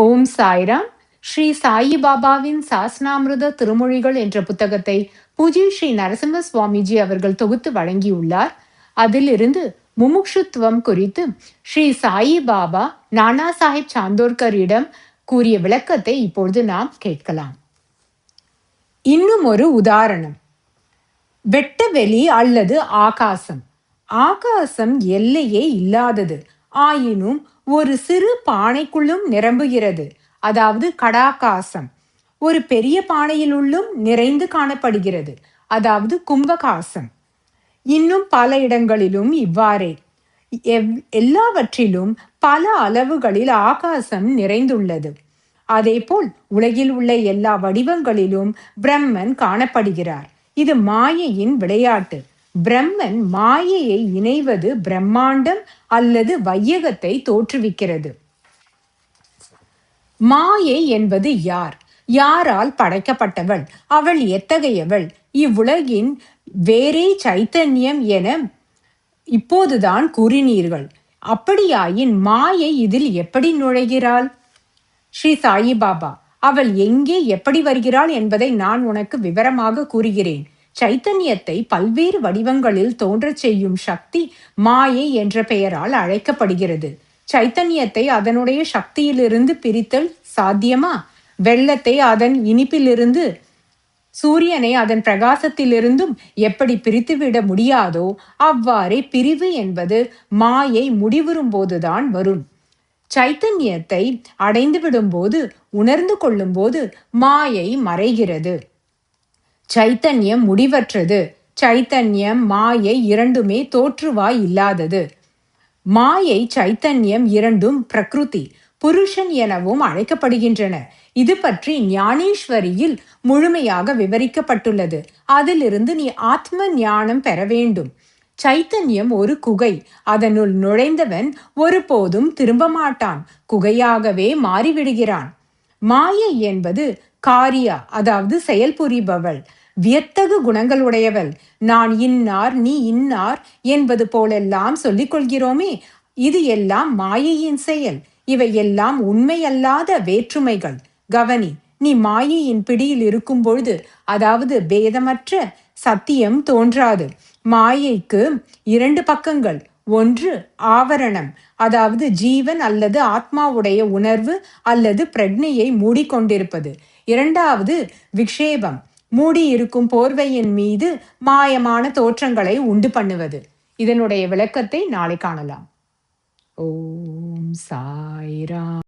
ஓம் சாய்ராம். ஸ்ரீ சாயி பாபாவின் சாஸ்னாமிருத திருமொழிகள் என்ற புத்தகத்தை பூஜ்ய ஸ்ரீ நரசிம்ம சுவாமிஜி அவர்கள் தொகுத்து வழங்கியுள்ளார். அதிலிருந்து முமுட்சுத்துவம் குறித்து ஸ்ரீ சாயி பாபா நானா சாஹிப் சாந்தோர்கரிடம் கூறிய விளக்கத்தை இப்பொழுது நாம் கேட்கலாம். இன்னும் ஒரு உதாரணம். வெட்டவெளி அல்லது ஆகாசம். ஆகாசம் எல்லையே இல்லாதது. ஆயினும் ஒரு சிறு பானைக்குள்ளும் நிரம்புகிறது. அதாவது கடாகாசம். ஒரு பெரிய பானையிலுள்ளும் நிறைந்து காணப்படுகிறது. அதாவது கும்பகாசம். இன்னும் பல இடங்களிலும் இவ்வாறே. எல்லாவற்றிலும் பல அளவுகளில் ஆகாசம் நிறைந்துள்ளது. அதேபோல் உலகில் உள்ள எல்லா வடிவங்களிலும் பிரம்மன் காணப்படுகிறார். இது மாயையின் விளையாட்டு. பிரம்மன் மாயையை இணைவது பிரம்மாண்டம் அல்லது வையகத்தை தோற்றுவிக்கிறது. மாயை என்பது யார்? யாரால் படைக்கப்பட்டவள்? அவள் எத்தகையவள்? இவ்வுலகின் வேறே சைத்தன்யம் என இப்போதுதான் கூறினீர்கள். அப்படியாயின் மாயை இதில் எப்படி நுழைகிறாள்? ஸ்ரீ சாயி பாபா, அவள் எங்கே எப்படி வருகிறாள் என்பதை நான் உனக்கு விவரமாக கூறுகிறேன். சைத்தன்யத்தை பல்வேறு வடிவங்களில் தோன்றச் செய்யும் சக்தி மாயை என்ற பெயரால் அழைக்கப்படுகிறது. சைத்தன்யத்தை அதனுடைய சக்தியிலிருந்து பிரித்தல் சாத்தியமா? வெள்ளத்தை அதன் இனிப்பிலிருந்து, சூரியனை அதன் பிரகாசத்திலிருந்தும் எப்படி பிரித்துவிட முடியாதோ அவ்வாறே பிரிவு என்பது மாயை முடிவுறும் போதுதான் வரும். சைத்தன்யத்தை அடைந்து விடும்போது, உணர்ந்து கொள்ளும் போது மாயை மறைகிறது. சைத்தன்யம் முடிவற்றது. சைத்தன்யம் மாயை இரண்டுமே தோற்றுவாய் இல்லாதது. மாயை சைத்தன்யம் இரண்டும் பிரகிருதி, புருஷன் எனவும் அழைக்கப்படுகின்றன. இது பற்றி ஞானேஸ்வரியில் முழுமையாக விவரிக்கப்பட்டுள்ளது. அதிலிருந்து நீ ஆத்ம ஞானம் பெற வேண்டும். சைத்தன்யம் ஒரு குகை. அதனுள் நுழைந்தவன் ஒருபோதும் திரும்ப மாட்டான். குகையாகவே மாறிவிடுகிறான். மாயை என்பது காரியா, அதாவது செயல்புரிபவள், வியத்தகு குணங்களுடையவள். நான் இன்னார், நீ இன்னார் என்பது போலெல்லாம் சொல்லிக் கொள்கிறோமே, இது எல்லாம் மாயையின் செயல். இவை எல்லாம் உண்மையல்லாத வேற்றுமைகள். கவனி, நீ மாயையின் பிடியில் இருக்கும் பொழுது, அதாவது பேதமற்ற சத்தியம் தோன்றாது. மாயைக்கு இரண்டு பக்கங்கள். ஒன்று ஆவரணம், அதாவது ஜீவன் அல்லது ஆத்மாவுடைய உணர்வு அல்லது பிரக்ஞையை மூடிக்கொண்டிருப்பது. இரண்டாவது விக்ஷேபம், மூடியிருக்கும் போர்வையின் மீது மாயமான தோற்றங்களை உண்டு பண்ணுவது. இதனுடைய விளக்கத்தை நாளை காணலாம். ஓம் சாய்ராம்.